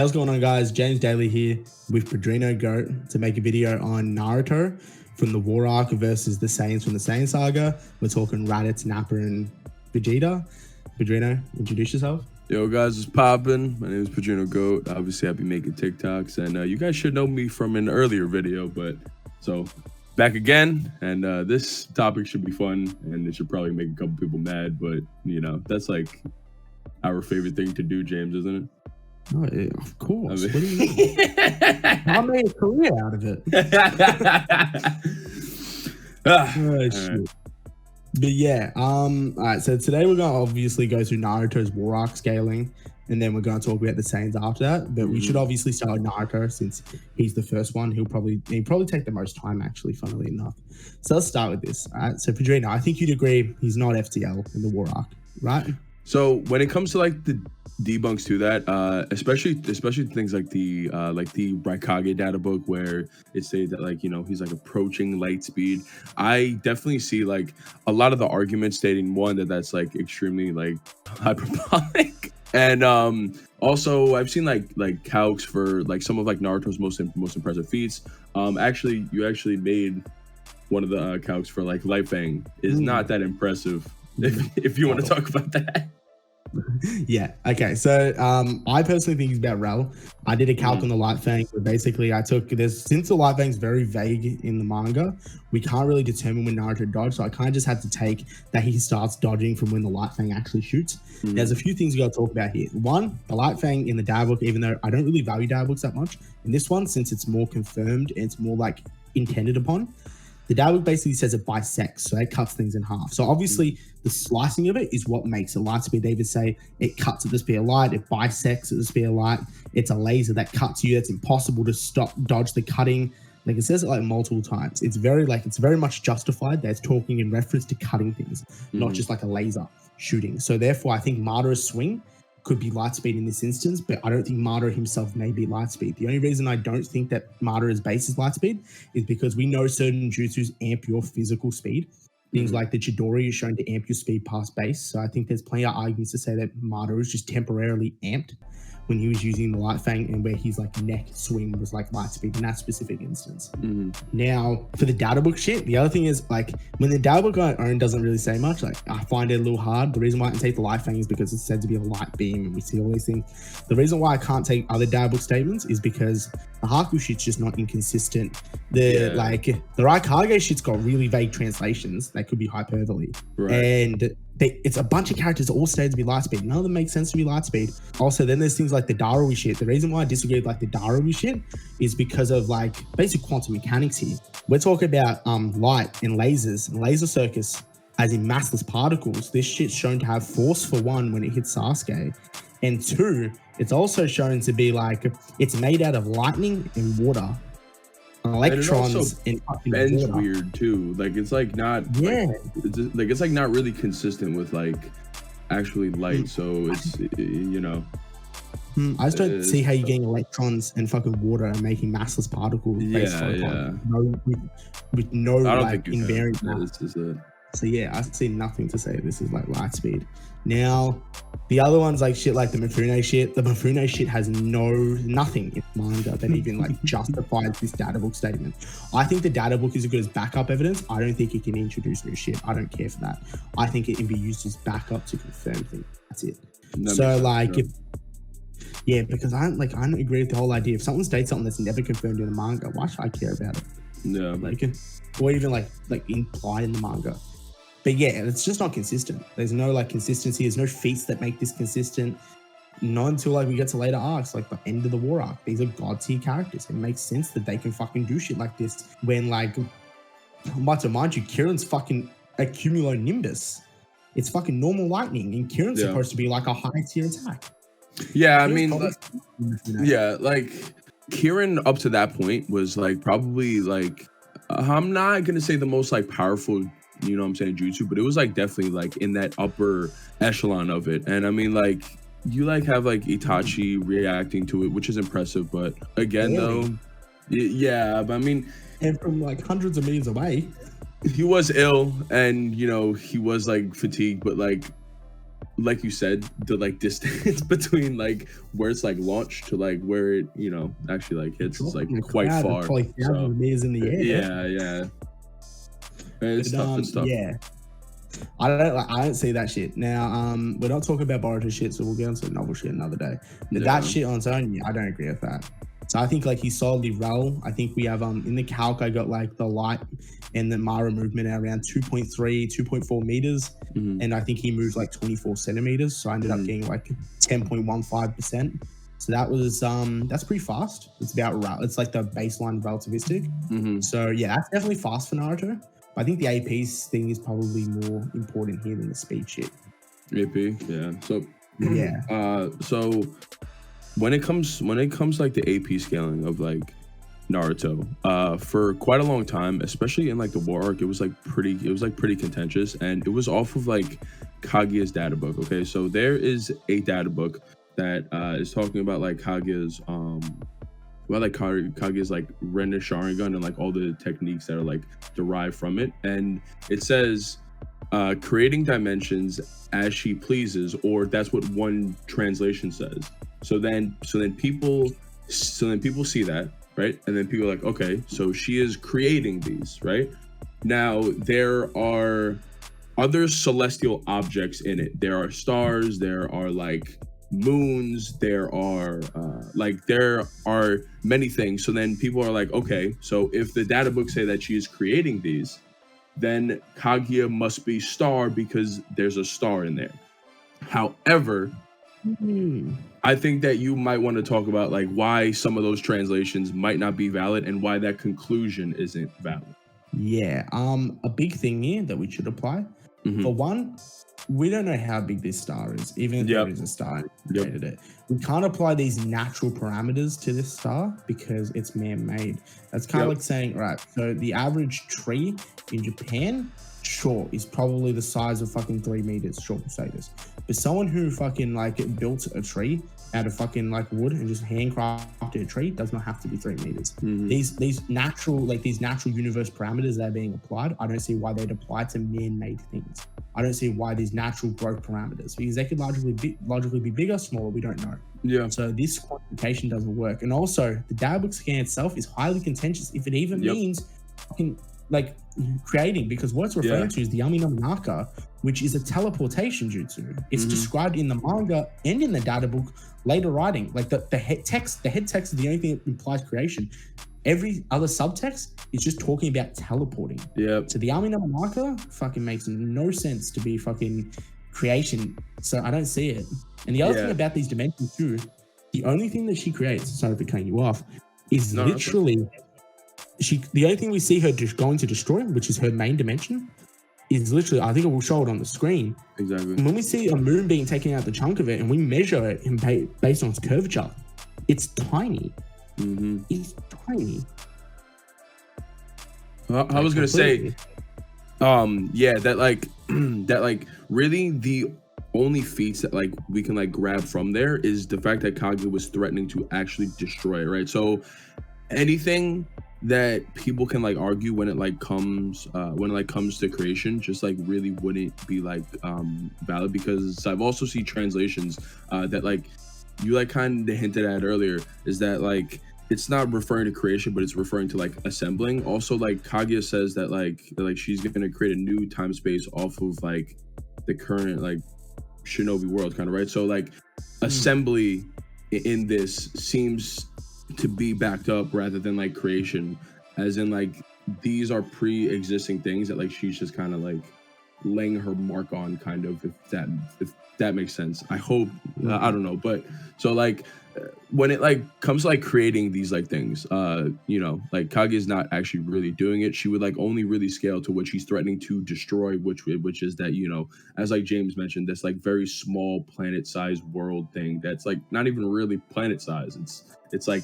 How's going on, guys? James Daly here with Padrino Goat to make a video on Naruto from the War Arc versus the Saiyans from the Saiyan saga. We're talking Raditz, Nappa, and Vegeta. Padrino, introduce yourself. Yo guys, it's poppin'. My name is Padrino Goat. Obviously, I be making TikToks, and you guys should know me from an earlier video, but so back again, and this topic should be fun, and it should probably make a couple people mad, but you know, that's like our favorite thing to do, James, isn't it? Oh, yeah, of course. What do you mean? I made a career out of it. Oh, shit. Right. But yeah, all right, so today we're going to obviously go through Naruto's War Arc scaling, and then we're going to talk about the Saiyans after that. But we should obviously start with Naruto since he's the first one. He'll probably take the most time, actually, funnily enough. So let's start with this. All right, so Padrino, I think you'd agree he's not FTL in the War Arc, right? So when it comes to like the debunks to that, especially things like the Raikage data book where it says that, like, you know, he's like approaching light speed, I definitely see like a lot of the arguments stating one that's like extremely like hyperbolic, and also I've seen like calcs for like some of like Naruto's most impressive feats. Actually you actually made one of the calcs for like Light Fang is not that impressive. If you want to talk about that. Yeah, okay, so I personally think he's about Rel. I did a calc on the Light Fang, but basically I took this, since the Light Fang's very vague in the manga, we can't really determine when Naruto dodged, so I kind of just had to take that he starts dodging from when the Light Fang actually shoots. There's a few things we got to talk about here. One, the Light Fang in the dad book, even though I don't really value dad books that much, in this one, since it's more confirmed and it's more like intended upon, the dad book basically says it bisects, so it cuts things in half. So obviously the slicing of it is what makes it light speed. They even say it cuts at the speed of light, it bisects at the speed of light. It's a laser that cuts you. That's impossible to dodge the cutting. Like, it says it like multiple times. It's very much justified that it's talking in reference to cutting things, not just like a laser shooting. So therefore I think Madara's swing could be light speed in this instance, but I don't think Madara himself may be light speed. The only reason I don't think that Madara's base is light speed is because we know certain jutsus amp your physical speed. Things like the Chidori is shown to amp your speed past base. So I think there's plenty of arguments to say that Madara is just temporarily amped when he was using the Light Fang, and where his like neck swing was like light speed in that specific instance. Now for the data book shit, the other thing is, like, when the data book on its own doesn't really say much, like, I find it a little hard. The reason why I can take the Light Fang is because it's said to be a light beam, and we see all these things. The reason why I can't take other data book statements is because the Haku shit's just not inconsistent. The Raikage shit's got really vague translations that could be hyperbole, and it's a bunch of characters all stated to be light speed. None of them make sense to be light speed. Also, then there's things like the Daruwi shit. The reason why I disagree with like the Daruwi shit is because of like basic quantum mechanics here. We're talking about light and lasers and laser circus as in massless particles. This shit's shown to have force, for one, when it hits Sasuke, and two, it's also shown to be like it's made out of lightning and water. Electrons and bends weird too. Like, it's like not it's like not really consistent with like actually light. So it's, you know, I just don't see how you're getting electrons and fucking water and making massless particles with no like invariant mass. So yeah, I see nothing to say this is like light speed. Now, the other ones like shit like the Mifune shit. The Mifune shit has nothing in manga that even like justifies this data book statement. I think the data book is as good as backup evidence. I don't think it can introduce new shit. I don't care for that. I think it can be used as backup to confirm things. That's it. So like, because I don't agree with the whole idea. If someone states something that's never confirmed in the manga, why should I care about it? Yeah, like, or even like implied in the manga. But yeah, it's just not consistent. There's no like consistency. There's no feats that make this consistent. Not until like we get to later arcs, like the end of the War Arc. These are god tier characters. It makes sense that they can fucking do shit like this when, like, to mind you, Kirin's fucking a cumulonimbus. It's fucking normal lightning, and Kirin's supposed to be like a high tier attack. Yeah, I mean, like Kirin up to that point was like probably like, I'm not gonna say the most like powerful, you know what I'm saying, jutsu, but it was like definitely like in that upper echelon of it. And I mean, like, you like have like Itachi reacting to it, which is impressive, but again though, but I mean, and from like hundreds of meters away, he was ill, and you know, he was like fatigued, but like like you said, the like distance between like where it's like launched to like where it, you know, actually like hits is like quite far. Probably thousands of meters in the air. Yeah. It's tough. It's tough. Yeah. I don't see that shit. Now, we're not talking about Boruto shit, so we'll get into novel shit another day. But that shit on its own, yeah, I don't agree with that. So I think like he's solidly rel. I think we have in the calc I got like the light and the Mara movement at around 2.3, 2.4 meters. And I think he moved like 24 centimeters. So I ended up getting like 10.15%. So that was that's pretty fast. It's about it's like the baseline relativistic. So yeah, that's definitely fast for Naruto. But I think the AP thing is probably more important here than the speed shit. AP, yeah. So yeah. So when it comes like the AP scaling of like Naruto, for quite a long time, especially in like the war arc, it was pretty contentious, and it was off of like Kaguya's data book. Okay, so there is a data book that is talking about like Kaguya's Kaguya's like Ren Sharingan and like all the techniques that are like derived from it, and it says creating dimensions as she pleases, or that's what one translation says. So then people see that, right? And then people are like, okay, so she is creating these, right? Now there are other celestial objects in it. There are stars, there are like moons, there are many things. So then people are like, okay, so if the data books say that she is creating these, then Kaguya must be star because there's a star in there. However, I think that you might want to talk about like why some of those translations might not be valid and why that conclusion isn't valid. Yeah, a big thing here that we should apply. For one, we don't know how big this star is, even if there is a star created it. We can't apply these natural parameters to this star because it's man-made. That's kind of like saying, right, so the average tree in Japan, sure, is probably the size of fucking 3 meters, sure, we'll say this. But someone who fucking like built a tree out of fucking like wood and just handcrafted a tree does not have to be 3 meters. These natural universe parameters that are being applied, I don't see why they'd apply to man-made things. I don't see why these natural growth parameters, because they could logically be bigger, smaller, we don't know. Yeah. So this quantification doesn't work. And also the data book scan itself is highly contentious if it even means fucking like creating, because what it's referring to is the Yami no Minaka, which is a teleportation jutsu. It's described in the manga and in the data book later writing. Like the head text is the only thing that implies creation. Every other subtext is just talking about teleporting. Yeah. So the Yami no Minaka fucking makes no sense to be fucking creation. So I don't see it. And the other thing about these dimensions too, the only thing that she creates, sorry for cutting you off, is literally the only thing we see her just going to destroy, which is her main dimension, is literally, I think it will show it on the screen. Exactly. And when we see a moon being taken out the chunk of it and we measure it based on its curvature, it's tiny. It's tiny. I was gonna say, that like really the only feats that like we can like grab from there is the fact that Kaguya was threatening to actually destroy it, right? So anything that people can like argue when it comes to creation just like really wouldn't be like valid, because I've also seen translations that like you like kind of hinted at earlier, is that like it's not referring to creation, but it's referring to like assembling. Also, like Kaguya says that like she's gonna create a new time space off of like the current like shinobi world, kind of, right? So like assembly in this seems to be backed up rather than like creation, as in like these are pre-existing things that like she's just kind of like laying her mark on, kind of, if that makes sense. I hope. I don't know, but so like when it like comes to like creating these like things, you know, like Kage is not actually really doing it. She would like only really scale to what she's threatening to destroy, which is that, you know, as like James mentioned, this like very small planet-sized world thing that's like not even really planet size. It's like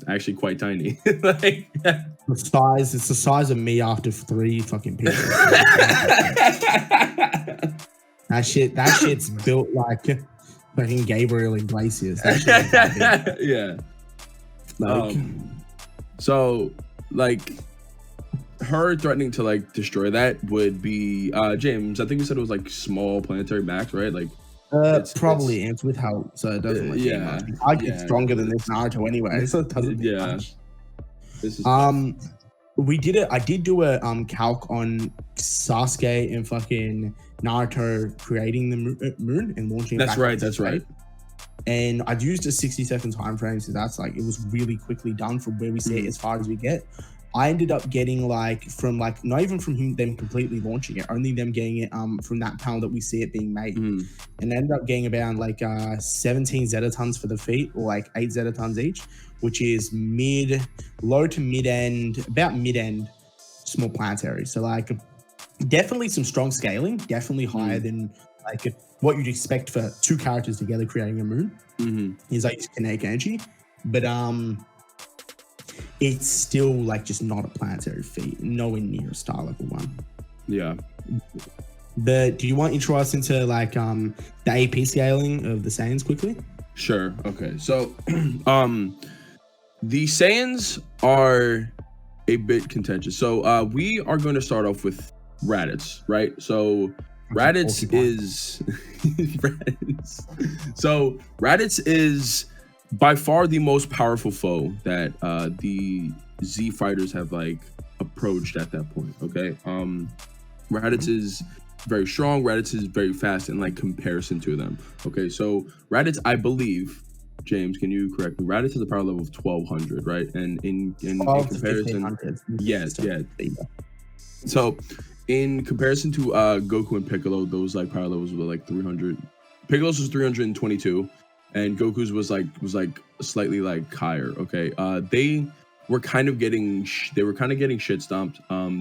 actually quite tiny. Like it's the size of me after 3 fucking people. That shit's built like fucking Gabriel Iglesias. Yeah. Like, so like her threatening to like destroy that would be James, I think you said it was like small planetary max, right? Like It's Probably ends with health, so it doesn't like mean much. yeah, I get yeah, stronger than this it's Naruto anyway, so it doesn't mean yeah. much. This is tough. Um, we did it. I did do a calc on Sasuke and fucking Naruto creating the moon and launching it That's back up right. to That's right. space. And I'd used a 60-second time frame, so that's like it was really quickly done from where we see it as far as we get. I ended up getting like from like not even from them completely launching it, only them getting it from that panel that we see it being made, and I ended up getting about like 17 zetatons for the feat, or like 8 zetatons each, which is low to mid end, about mid end small planetary. So like definitely some strong scaling, definitely higher than like what you'd expect for two characters together creating a moon. Is like kinetic energy, but it's still like just not a planetary feat, nowhere near a star level one. Yeah. But do you want to intro us into like the AP scaling of the Saiyans quickly? Sure. Okay. So, the Saiyans are a bit contentious. So, we are going to start off with Raditz, right? So, Raditz is Raditz is by far the most powerful foe that the Z fighters have like approached at that point. Okay. Raditz is very strong. Raditz is very fast in like comparison to them. Okay, so Raditz, I believe, James, can you correct me? Raditz is a power level of 1200, right? And in comparison, yes, yeah. So in comparison to Goku and Piccolo, those like power levels were like 300. Piccolo's was 322, and Goku's was like slightly like higher. Okay, they were kind of getting shit stomped.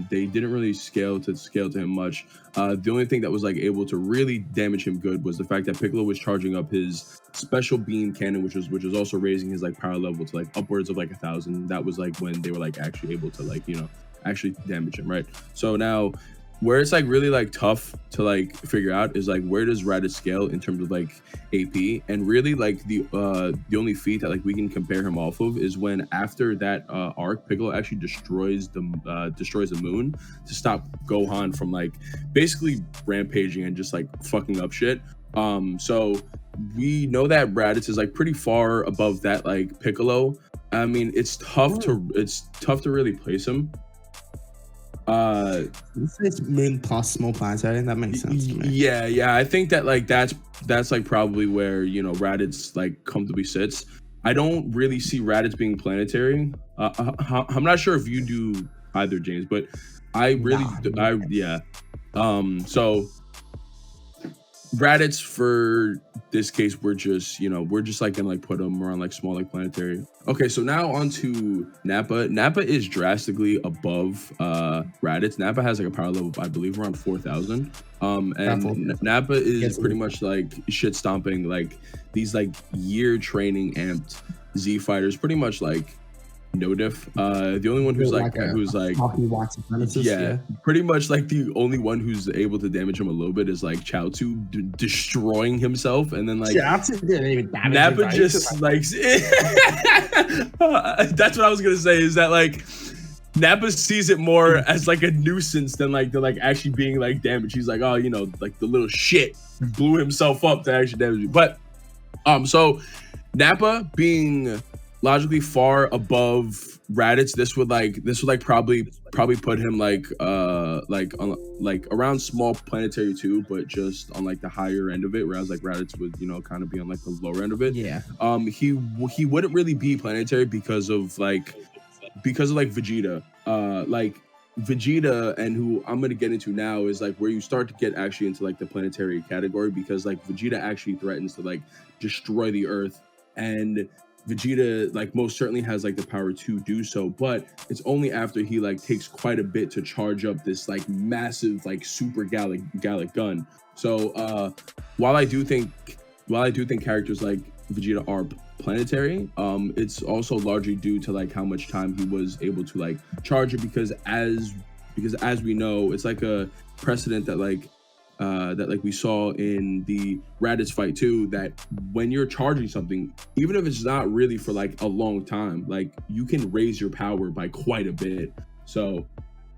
They didn't really scale to him much. The only thing that was like able to really damage him good was the fact that Piccolo was charging up his special beam cannon, which was also raising his like power level to like upwards of like 1,000. That was like when they were like actually able to like actually damage him, right? So now where it's like really like tough to like figure out is like where does Raditz scale in terms of like AP, and really like the only feat that like we can compare him off of is when after that arc, Piccolo actually destroys the moon to stop Gohan from like basically rampaging and just like fucking up shit. So we know that Raditz is like pretty far above that like Piccolo. I mean, it's tough to really place him. It's moon plus small planetary, that makes sense to me. Yeah. I think that like that's like probably where Raditz like comfortably sits. I don't really see Raditz being planetary. I'm not sure if you do either, James, but I really so Raditz for this case, we're just like gonna like put them around like small like planetary. Okay, so now on to Nappa. Nappa is drastically above Raditz. Nappa has like a power level, I believe, around 4,000. And Nappa is pretty much like shit stomping like these like year training amped Z fighters, pretty much like no diff. The only one who's pretty much like the only one who's able to damage him a little bit is like Chaozu destroying himself, and then like Chaozu didn't even damage Nappa him, just like that's what I was gonna say, is that like Nappa sees it more as like a nuisance than like the like actually being like damaged. He's like, oh, like the little shit blew himself up to actually damage you. But so Nappa being logically far above Raditz, this would probably put him like around small planetary too, but just on like the higher end of it, whereas like Raditz would kind of be on like the lower end of it. Yeah. He wouldn't really be planetary because of Vegeta. Like Vegeta, and who I'm gonna get into now, is like where you start to get actually into like the planetary category, because like Vegeta actually threatens to like destroy the Earth, and Vegeta like most certainly has like the power to do so, but it's only after he like takes quite a bit to charge up this like massive like super gallic gun. So while I do think characters like Vegeta are planetary, it's also largely due to like how much time he was able to like charge it, because as we know, it's like a precedent that we saw in the Raditz fight too, that when you're charging something, even if it's not really for like a long time, like you can raise your power by quite a bit. So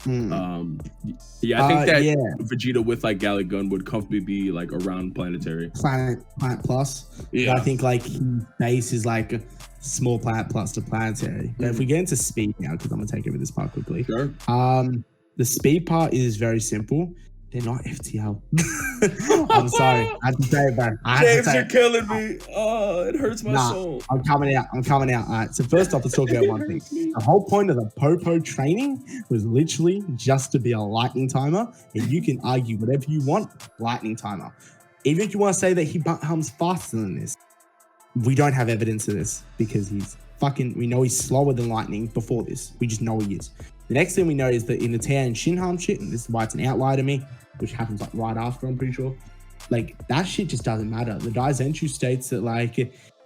Um, yeah, I think that Yeah, Vegeta with like Gallic Gun would comfortably be like around planetary. Planet Plus. Yeah. But I think like his base is like a small Planet Plus to planetary. But if we get into speed now, because I'm gonna take over this part quickly. Sure. The speed part is very simple. They're not FTL. I'm sorry. I have to say it, bro. James, you're killing me. Oh, it hurts my soul. I'm coming out. All right. So first off, let's talk about one thing. The whole point of the Popo training was literally just to be a lightning timer, and you can argue whatever you want, lightning timer. Even if you want to say that he hums faster than this, we don't have evidence of this because we know he's slower than lightning before this. We just know he is. The next thing we know is that in the Tao and Shinhan shit, and this is why it's an outlier to me, which happens like right after, I'm pretty sure. Like that shit just doesn't matter. The Daizenshuu states that like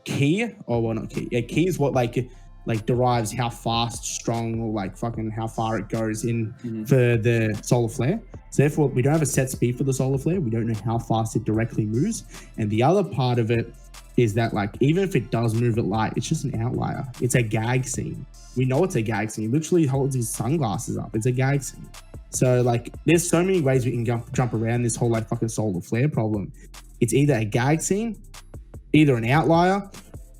ki is what like derives how fast, strong, or like fucking how far it goes in for the solar flare. So therefore, we don't have a set speed for the solar flare. We don't know how fast it directly moves. And the other part of it is that like even if it does move at light, it's just an outlier. It's a gag scene. We know it's a gag scene. He literally holds his sunglasses up. It's a gag scene. So like there's so many ways we can jump around this whole like fucking solar flare problem. It's either a gag scene, either an outlier,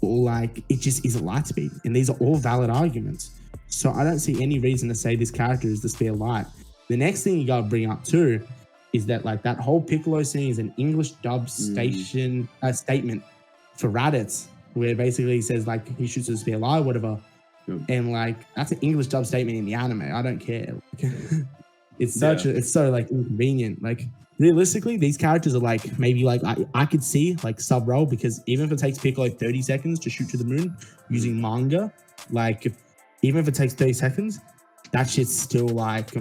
or like it just isn't light speed. And these are all valid arguments. So I don't see any reason to say this character is the spare light. The next thing you gotta bring up too is that like that whole Piccolo scene is an English dub statement for Raditz, where basically he says like he shoots a spare light, whatever. Yep. And like that's an English dub statement in the anime. I don't care. It's so like inconvenient. Like realistically, these characters are like maybe like I could see like sub roll, because even if it takes Piccolo 30 seconds to shoot to the moon using manga, like even if it takes 30 seconds, that shit's still like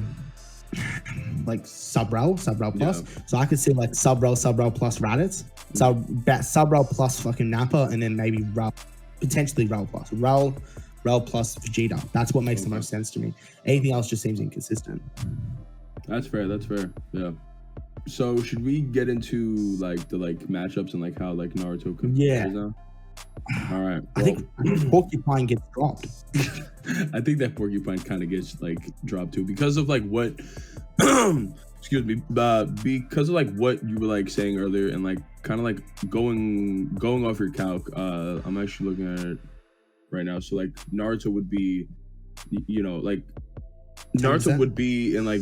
sub roll plus. Yeah. So I could see like sub roll plus Raditz, sub roll plus fucking Nappa, and then maybe potentially roll plus Vegeta. That's what makes the most sense to me. Anything else just seems inconsistent. That's fair. Yeah. So should we get into like the matchups and like how like Naruto compares now? All right. Well, I think Porcupine gets dropped. I think that Porcupine kind of gets like dropped too because of like what excuse me, because of like what you were like saying earlier, and like kind of like going off your calc. I'm actually looking at it right now. So like Naruto would be, like Naruto would be in like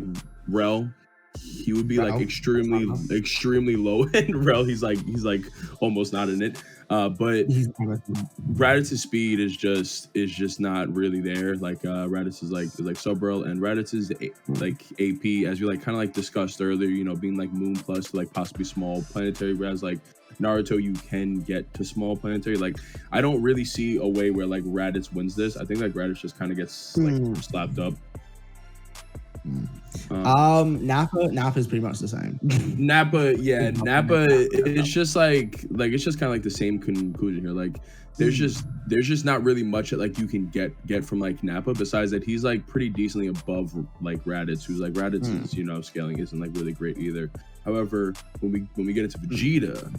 Rel. He would be like extremely low in Rel. He's like almost not in it. But Raditz's speed is just not really there. Like Raditz is like sub Rel, and Raditz's like AP, as we like kind of like discussed earlier, being like Moon plus like possibly small planetary, whereas like Naruto you can get to small planetary. Like I don't really see a way where like Raditz wins this. I think like Raditz just kind of gets like slapped up. Nappa is pretty much the same. Nappa it's just like it's just kind of like the same conclusion here. Like there's just not really much that like you can get from like Nappa, besides that he's like pretty decently above like Raditz, who's like Raditz's scaling isn't like really great either. However, when we get into Vegeta,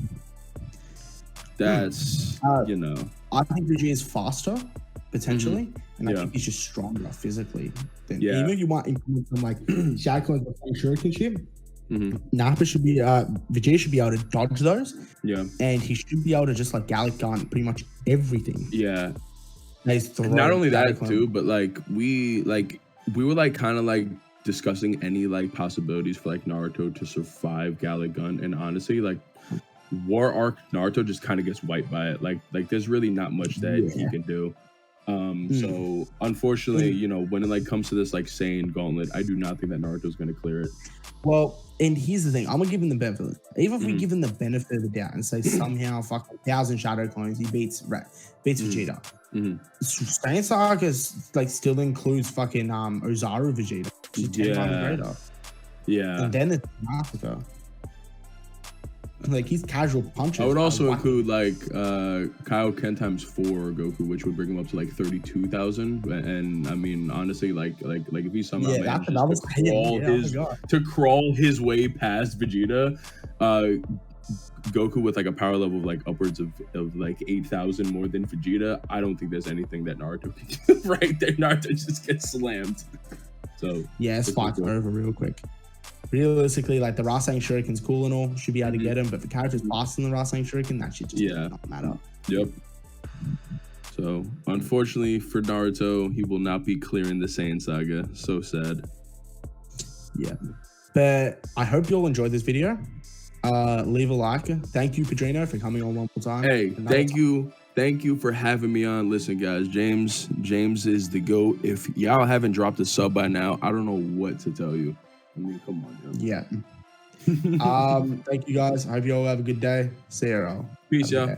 that's I think Vegeta is faster potentially, and I think he's just stronger physically. Even if you want improvements from like Shackle's Shuriken shit, Nappa should be Vegeta should be able to dodge those. Yeah. And he should be able to just like Gallic Gun pretty much everything. Yeah. Not only that too, but like we were like kind of like discussing any like possibilities for like Naruto to survive Gallic Gun, and honestly like War Arc Naruto just kind of gets wiped by it. Like there's really not much that he can do. So unfortunately, when it like comes to this like Saiyan gauntlet, I do not think that Naruto's going to clear it. Well, and here's the thing, I'm gonna give him the benefit. Even if we give him the benefit of the doubt and say somehow fuck 1,000 shadow clones, he beats Vegeta. Saiyan Saga like still includes fucking Ozaru Vegeta, which is 10 times greater. Yeah. And then it's Naruto. Like he's casual punches. I would also include like Kaioken times 4 Goku, which would bring him up to like 32,000. And I mean, honestly, like if he somehow manages to crawl his way past Vegeta, Goku with like a power level of like upwards of like 8,000 more than Vegeta, I don't think there's anything that Naruto can do right there. Naruto just gets slammed. So yeah, this fight's over real quick. Realistically, like the Rasengan Shuriken's cool and all, should be able to get him, but the character's faster than the Rasengan Shuriken, that shit just does not matter. Yep. So unfortunately for Naruto, he will not be clearing the Saiyan saga. So sad. Yeah. But I hope you all enjoyed this video. Leave a like. Thank you, Pedrino, for coming on one more time. Hey, thank you for having me on. Listen, guys, James is the GOAT. If y'all haven't dropped a sub by now, I don't know what to tell you. I mean, come on, yo. Yeah. Thank you guys. I hope you all have a good day. See you all. Peace, y'all.